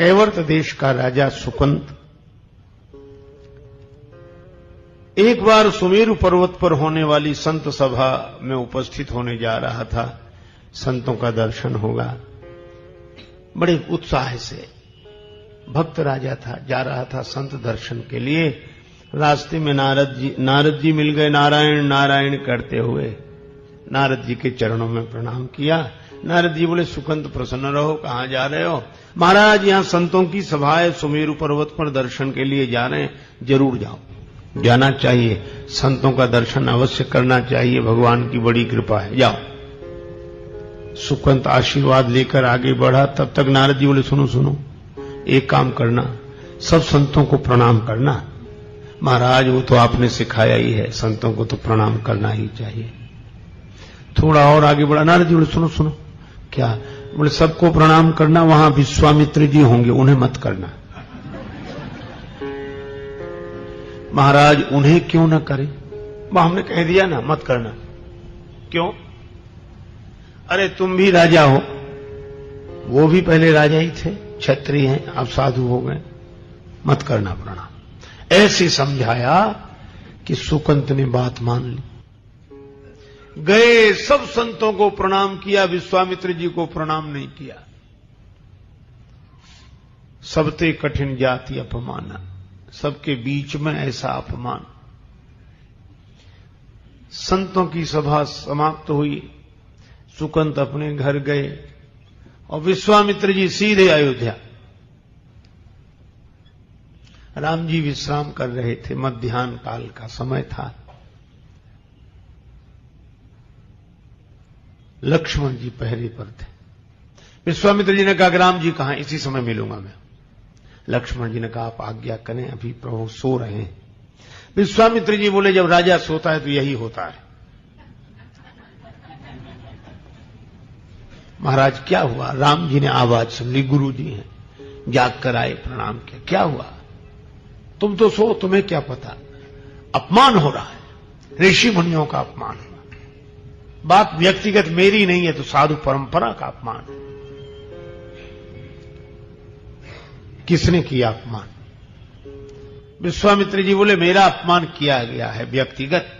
कैवर्त देश का राजा सुकंत एक बार सुमेरु पर्वत पर होने वाली संत सभा में उपस्थित होने जा रहा था। संतों का दर्शन होगा। बड़े उत्साह से भक्त राजा था, जा रहा था संत दर्शन के लिए। रास्ते में नारद जी मिल गए। नारायण नारायण करते हुए नारद जी के चरणों में प्रणाम किया। नारद जी बोले, सुकंत प्रसन्न रहो, कहां जा रहे हो? महाराज, यहां संतों की सभा है, सुमेरु पर्वत पर दर्शन के लिए जा रहे हैं। जरूर जाओ, जाना चाहिए, संतों का दर्शन अवश्य करना चाहिए, भगवान की बड़ी कृपा है, जाओ। सुकंत आशीर्वाद लेकर आगे बढ़ा। तब तक नारद जी बोले, सुनो सुनो, एक काम करना, सब संतों को प्रणाम करना। महाराज, वो तो आपने सिखाया ही है, संतों को तो प्रणाम करना ही चाहिए। थोड़ा और आगे बढ़ा। नारद जी बोले, सुनो सुनो। क्या? बोले, सबको प्रणाम करना, वहां विश्वामित्र जी होंगे, उन्हें मत करना। महाराज, उन्हें क्यों न करें? हमने कह दिया ना, मत करना। क्यों? अरे तुम भी राजा हो, वो भी पहले राजा ही थे, क्षत्रिय हैं, अब साधु हो गए, मत करना प्रणाम। ऐसे समझाया कि सुकंत ने बात मान ली। गए, सब संतों को प्रणाम किया, विश्वामित्र जी को प्रणाम नहीं किया। सबते कठिन जाति अपमान, सबके बीच में ऐसा अपमान। संतों की सभा समाप्त हुई। सुकंत अपने घर गए और विश्वामित्र जी सीधे अयोध्या। राम जी विश्राम कर रहे थे, मध्याह्न काल का समय था। लक्ष्मण जी पहरे पर थे। विश्वामित्र जी ने कहा, राम जी कहां? इसी समय मिलूंगा मैं। लक्ष्मण जी ने कहा, आप आज्ञा करें, अभी प्रभु सो रहे हैं। विश्वामित्र जी बोले, जब राजा सोता है तो यही होता है। महाराज, क्या हुआ? राम जी ने आवाज सुन ली, गुरु जी हैं, जाग कर आए, प्रणाम किया। क्या हुआ? तुम तो सो, तुम्हें क्या पता? अपमान हो रहा है, ऋषि मुनियों का अपमान हो रहा है। बात व्यक्तिगत मेरी नहीं है, तो साधु परंपरा का अपमान है। किसने किया अपमान? विश्वामित्र जी बोले, मेरा अपमान किया गया है व्यक्तिगत।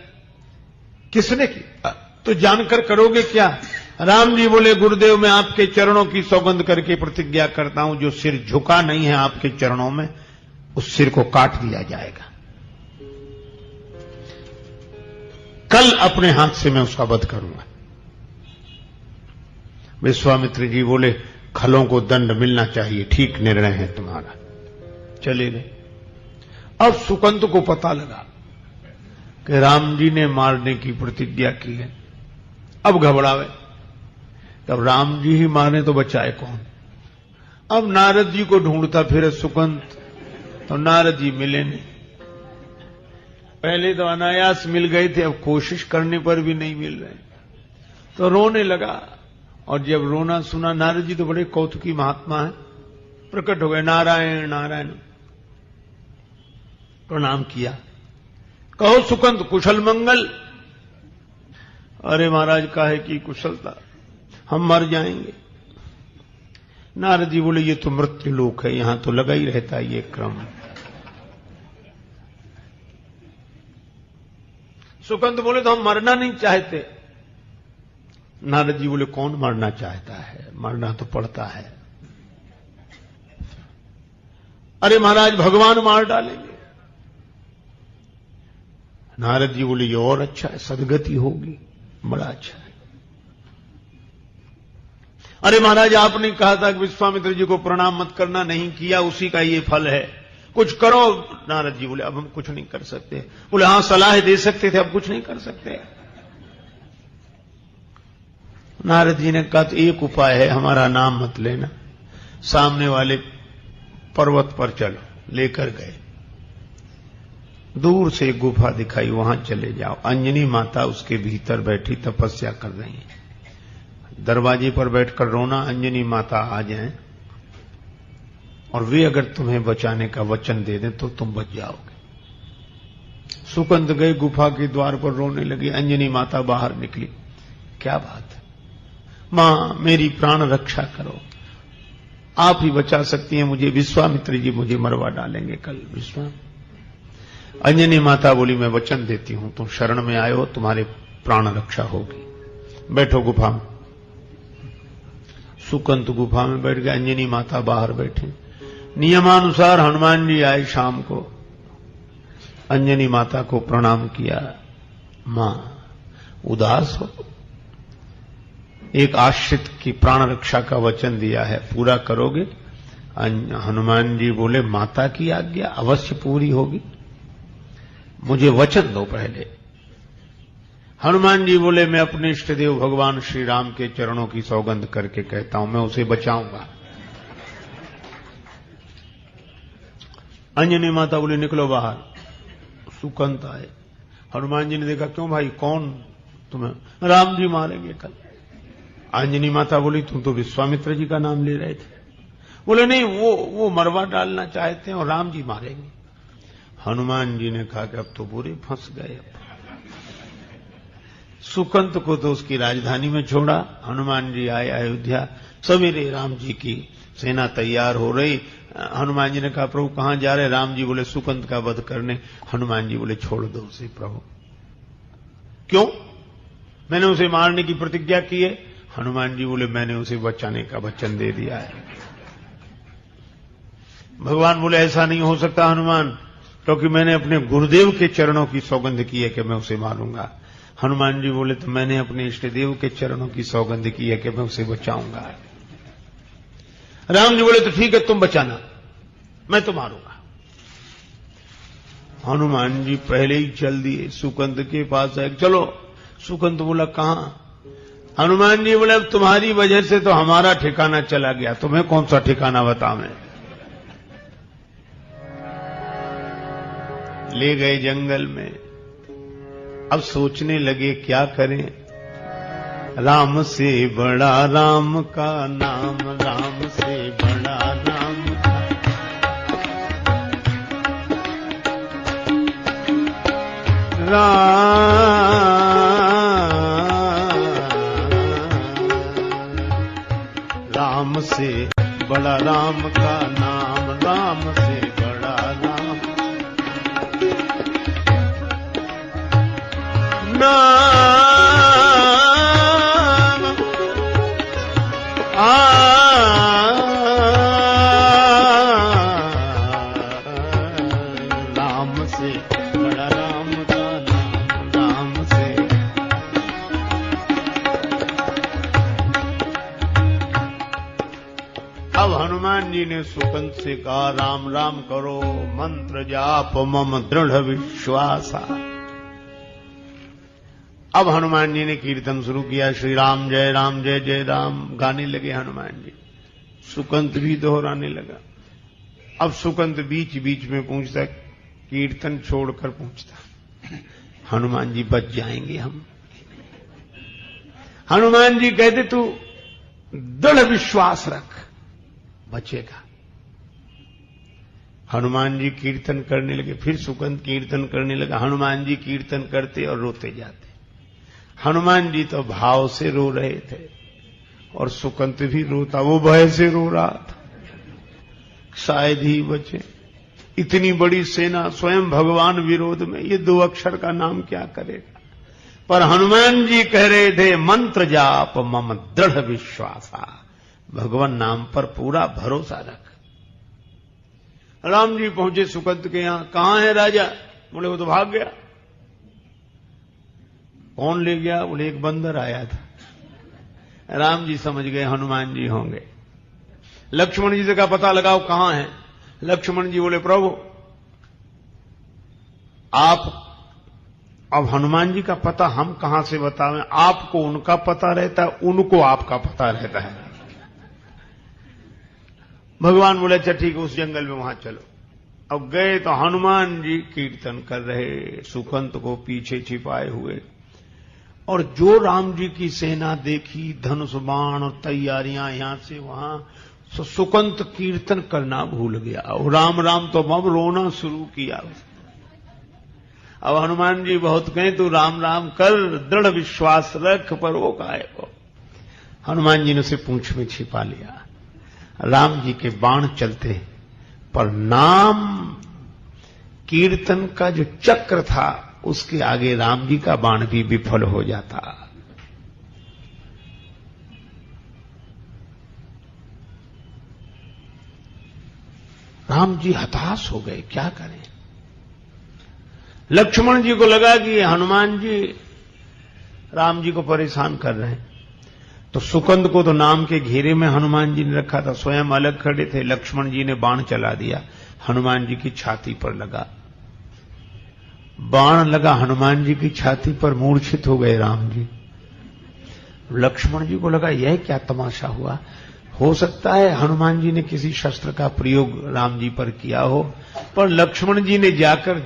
किसने किया? तो जानकर करोगे क्या? राम जी बोले, गुरुदेव, मैं आपके चरणों की सौगंध करके प्रतिज्ञा करता हूं, जो सिर झुका नहीं है आपके चरणों में, उस सिर को काट दिया जाएगा। कल अपने हाथ से मैं उसका वध करूंगा। विश्वामित्र जी बोले, खलों को दंड मिलना चाहिए, ठीक निर्णय है तुम्हारा। चले गए। अब सुकंत को पता लगा कि राम जी ने मारने की प्रतिज्ञा की है। अब घबरावे, तब राम जी ही मारने तो बचाए कौन? अब नारद जी को ढूंढता फिरे सुकंत, तो नारद जी मिले नहीं। पहले तो अनायास मिल गए थे, अब कोशिश करने पर भी नहीं मिल रहे, तो रोने लगा। और जब रोना सुना, नारद जी तो बड़े कौतुकी महात्मा हैं, प्रकट हो गए, नारायण नारायण, प्रणाम किया। कहो सुकंत, कुशल मंगल? अरे महाराज, काहे की कुशलता, हम मर जाएंगे। नारद जी बोले, ये तो मृत्यु लोक है, यहां तो लगा ही रहता है ये क्रम। सुकंत बोले, तो हम मरना नहीं चाहते। नारद जी बोले, कौन मरना चाहता है? मरना तो पड़ता है। अरे महाराज, भगवान मार डालेंगे। नारद जी बोले, ये और अच्छा है, सदगति होगी, बड़ा अच्छा है। अरे महाराज, आपने कहा था कि विश्वामित्र जी को प्रणाम मत करना, नहीं किया, उसी का ये फल है, कुछ करो। नारद जी बोले, अब हम कुछ नहीं कर सकते। बोले, हां, सलाह दे सकते थे, अब कुछ नहीं कर सकते। नारद जी ने कहा, तो एक उपाय है, हमारा नाम मत लेना, सामने वाले पर्वत पर चलो। लेकर गए। दूर से एक गुफा दिखाई, वहां चले जाओ। अंजनी माता उसके भीतर बैठी तपस्या कर रही है। दरवाजे पर बैठकर रोना, अंजनी माता आ जाएं और वे अगर तुम्हें बचाने का वचन दे दें तो तुम बच जाओगे। सुकंत गए, गुफा के द्वार पर रोने लगे। अंजनी माता बाहर निकली। क्या बात है? मां, मेरी प्राण रक्षा करो, आप ही बचा सकती हैं मुझे, विश्वामित्र जी मुझे मरवा डालेंगे कल। अंजनी माता बोली मैं वचन देती हूं, तुम शरण में आए हो, तुम्हारे प्राण रक्षा होगी, बैठो गुफा में। सुकंत गुफा में बैठ गए, अंजनी माता बाहर बैठे। नियमानुसार हनुमान जी आए शाम को, अंजनी माता को प्रणाम किया। मां उदास हो, एक आश्रित की प्राण रक्षा का वचन दिया है, पूरा करोगे? हनुमान जी बोले माता की आज्ञा अवश्य पूरी होगी, मुझे वचन दो पहले। हनुमान जी बोले मैं अपने इष्ट देव भगवान श्री राम के चरणों की सौगंध करके कहता हूं, मैं उसे बचाऊंगा। अंजनी माता बोले निकलो बाहर। सुकंत आए, हनुमान जी ने देखा क्यों भाई, कौन तुम्हें? राम जी मारेंगे कल। अंजनी माता बोली तुम तो विश्वामित्र जी का नाम ले रहे थे। बोले नहीं, वो मरवा डालना चाहते हैं और राम जी मारेंगे। हनुमान जी ने कहा कि अब तो बुरे फंस गए। सुकंत को तो उसकी राजधानी में छोड़ा। हनुमान जी आए अयोध्या, सवेरे राम जी की सेना तैयार हो रही। हनुमान जी ने कहा प्रभु कहां जा रहे? राम जी बोले सुकंत का वध करने। हनुमान जी बोले छोड़ दो उसे प्रभु। क्यों? मैंने उसे मारने की प्रतिज्ञा की है। हनुमान जी बोले मैंने उसे बचाने का वचन दे दिया है। भगवान बोले ऐसा नहीं हो सकता हनुमान, क्योंकि मैंने अपने गुरुदेव के चरणों की सौगंध की है कि मैं उसे मारूंगा। हनुमान जी बोले तो मैंने अपने इष्ट देव के चरणों की सौगंध की है कि मैं उसे बचाऊंगा। राम जी बोले तो ठीक है तुम बचाना, मैं तो मारूंगा। हनुमान जी पहले ही चल दिए सुकंत के पास है। चलो, सुकंत बोला कहां? हनुमान जी बोले अब तुम्हारी वजह से तो हमारा ठिकाना चला गया, तुम्हें कौन सा ठिकाना बताऊं? ले गए जंगल में। अब सोचने लगे क्या करें। राम से बड़ा राम का नाम, राम से बड़ा राम का। राम से बड़ा राम का नाम, राम से बड़ा राम नाम। राम से बड़ा राम का नाम, राम से। अब हनुमान जी ने सुकंत से कहा राम राम करो, मंत्र जाप मम दृढ़ विश्वासा। अब हनुमान जी ने कीर्तन शुरू किया, श्री राम जय जय राम गाने लगे हनुमान जी। सुकंत भी दोहराने लगा। अब सुकंत बीच बीच में पूछता, कीर्तन छोड़कर पूछता हनुमान जी बच जाएंगे हम? हनुमान जी कहते तू दृढ़ विश्वास रख, बचेगा। हनुमान जी कीर्तन करने लगे। फिर सुकंत कीर्तन करने लगा। हनुमान जी कीर्तन करते और रोते जाते। हनुमान जी तो भाव से रो रहे थे और सुकंत भी रोता, वो भय से रो रहा था, शायद ही बचे। इतनी बड़ी सेना, स्वयं भगवान विरोध में, ये दो अक्षर का नाम क्या करेगा? पर हनुमान जी कह रहे थे मंत्र जाप मम दृढ़ विश्वासा, भगवान नाम पर पूरा भरोसा रख। राम जी पहुंचे सुकंत के यहां। कहां है राजा? बोले वो तो भाग गया। कौन ले गया? बोले एक बंदर आया था। राम जी समझ गए हनुमान जी होंगे। लक्ष्मण जी से कहा पता लगाओ कहां है। लक्ष्मण जी बोले प्रभु आप, अब हनुमान जी का पता हम कहां से बतावें? आपको उनका पता रहता है, उनको आपका पता रहता है। भगवान बोले अच्छा ठीक है, उस जंगल में वहां चलो। अब गए तो हनुमान जी कीर्तन कर रहे, सुकंत को पीछे छिपाए हुए। और जो राम जी की सेना देखी, धनुष बाण और तैयारियां यहां से वहां, सुकंत कीर्तन करना भूल गया और राम राम तो अब रोना शुरू किया। अब हनुमान जी बहुत कहें तू राम राम कर, दृढ़ विश्वास रख, पर वो काहे को। हनुमान जी ने उसे पूंछ में छिपा लिया। राम जी के बाण चलते, पर नाम कीर्तन का जो चक्र था उसके आगे राम जी का बाण भी विफल हो जाता। राम जी हताश हो गए, क्या करें। लक्ष्मण जी को लगा कि हनुमान जी राम जी को परेशान कर रहे हैं, तो सुकंद को तो नाम के घेरे में हनुमान जी ने रखा था, स्वयं अलग खड़े थे। लक्ष्मण जी ने बाण चला दिया, हनुमान जी की छाती पर लगा। बाण लगा हनुमान जी की छाती पर, मूर्छित हो गए राम जी। लक्ष्मण जी को लगा यह क्या तमाशा हुआ, हो सकता है हनुमान जी ने किसी शस्त्र का प्रयोग राम जी पर किया हो। पर लक्ष्मण जी ने जाकर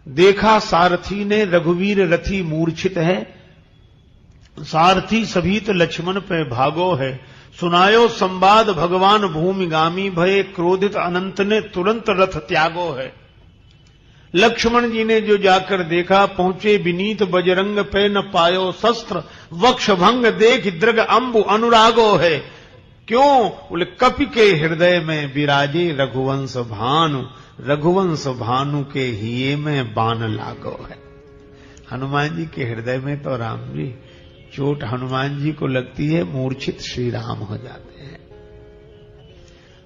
देखा सारथी ने रघुवीर रथी मूर्छित है, सारथी सभीत लक्ष्मण पे भागो है, सुनायो संवाद भगवान भूमिगामी भये, क्रोधित अनंत ने तुरंत रथ त्यागो है। लक्ष्मण जी ने जो जाकर देखा, पहुंचे विनीत बजरंग पे न पायो शस्त्र, वक्ष भंग देख दृग अंबु अनुरागो है। क्यों? बोले कपि के हृदय में विराजे रघुवंश भानु, रघुवंश भानु के हिये में बाण लागो है। हनुमान जी के हृदय में तो राम जी, चोट हनुमान जी को लगती है, मूर्छित श्री राम हो जाते हैं।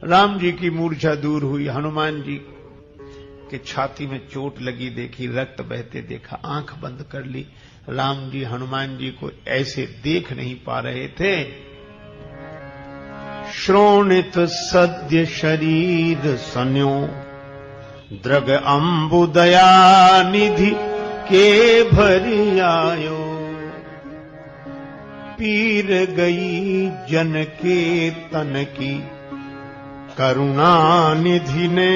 राम जी की मूर्छा दूर हुई, हनुमान जी के छाती में चोट लगी, देखी रक्त बहते देखा, आंख बंद कर ली। राम जी हनुमान जी को ऐसे देख नहीं पा रहे थे। श्रोणित सद्य शरीर सन्यो, द्रग अंबु दया निधि के भरि आयो, पीर गई जन के तन की, करुणा निधि ने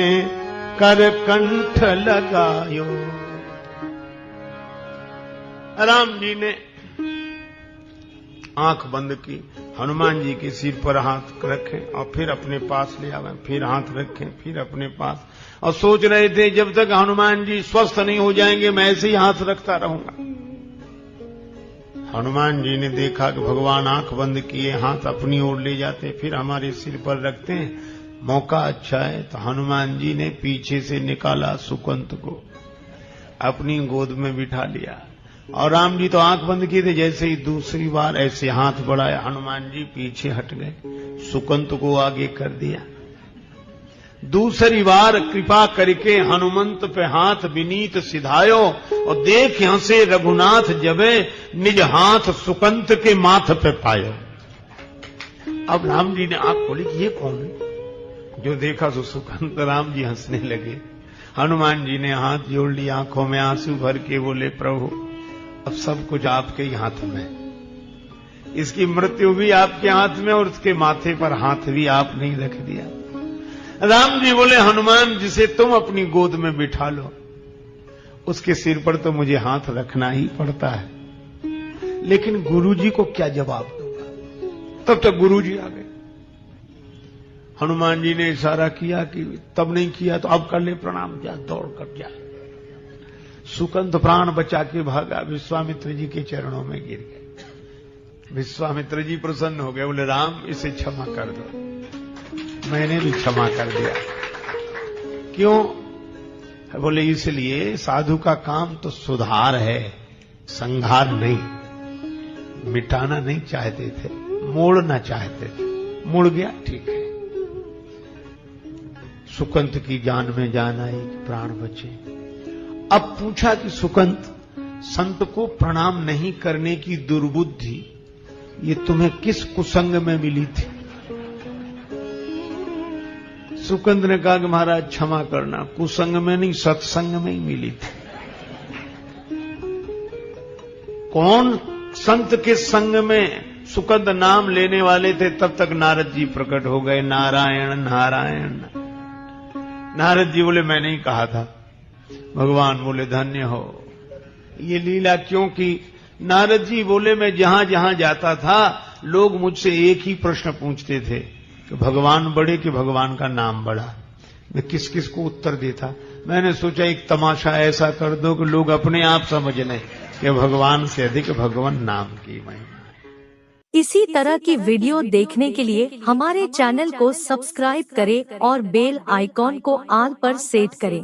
कर कंठ लगायो। राम जी ने आंख बंद की, हनुमान जी के सिर पर हाथ रखे और फिर अपने पास ले आवे, फिर हाथ रखे, फिर अपने पास, और सोच रहे थे जब तक हनुमान जी स्वस्थ नहीं हो जाएंगे मैं ऐसे ही हाथ रखता रहूंगा। हनुमान जी ने देखा कि भगवान आंख बंद किए हाथ अपनी ओर ले जाते, फिर हमारे सिर पर रखते हैं, मौका अच्छा है। तो हनुमान जी ने पीछे से निकाला सुकंत को, अपनी गोद में बिठा लिया, और राम जी तो आंख बंद किए थे। जैसे ही दूसरी बार ऐसे हाथ बढ़ाया, हनुमान जी पीछे हट गए, सुकंत को आगे कर दिया। दूसरी बार कृपा करके हनुमंत पे हाथ विनीत सिधायो, और देख हंसे रघुनाथ जबे, निज हाथ सुकंत के माथ पे पायो। अब राम जी ने आंख खोली कि ये कौन है, जो देखा तो सुकंत। राम जी हंसने लगे। हनुमान जी ने हाथ जोड़ लिया, आंखों में आंसू भर के बोले, प्रभु अब सब कुछ आपके ही हाथ में, इसकी मृत्यु भी आपके हाथ में और उसके माथे पर हाथ भी आपने ही रख दिया। राम जी बोले, हनुमान जिसे तुम अपनी गोद में बिठा लो, उसके सिर पर तो मुझे हाथ रखना ही पड़ता है, लेकिन गुरुजी को क्या जवाब दूंगा। तब तक गुरुजी आ गए। हनुमान जी ने इशारा किया कि तब नहीं किया तो अब कर ले प्रणाम, जा दौड़ कर जा। सुकंत प्राण बचा के भागा, विश्वामित्र जी के चरणों में गिर गए। विश्वामित्र जी प्रसन्न हो गए, बोले राम इसे क्षमा कर दो। मैंने भी क्षमा कर दिया। क्यों? बोले इसलिए साधु का काम तो सुधार है, संहार नहीं। मिटाना नहीं चाहते थे, मोड़ना चाहते थे, मुड़ गया ठीक है। सुकंत की जान में जान आई, प्राण बचे। अब पूछा कि सुकंत, संत को प्रणाम नहीं करने की दुर्बुद्धि ये तुम्हें किस कुसंग में मिली थी? सुकंत ने कहा कि महाराज क्षमा करना, कुसंग में नहीं सत्संग में ही मिली थी। कौन संत के संग में सुकंत नाम लेने वाले थे, तब तक नारद जी प्रकट हो गए। नारायण नारायण। नारद जी बोले मैंने ही कहा था। भगवान बोले धन्य हो। ये लीला क्योंकि नारद जी बोले मैं जहां जहां जाता था लोग मुझसे एक ही प्रश्न पूछते थे कि भगवान बड़े कि भगवान का नाम बड़ा। मैं किस किस को उत्तर देता। मैंने सोचा एक तमाशा ऐसा कर दो कि लोग अपने आप समझ लें कि भगवान से अधिक भगवान नाम की महिमा। इसी तरह की वीडियो देखने के लिए हमारे चैनल को सब्सक्राइब करें और बेल आइकॉन को ऑल पर सेट करें।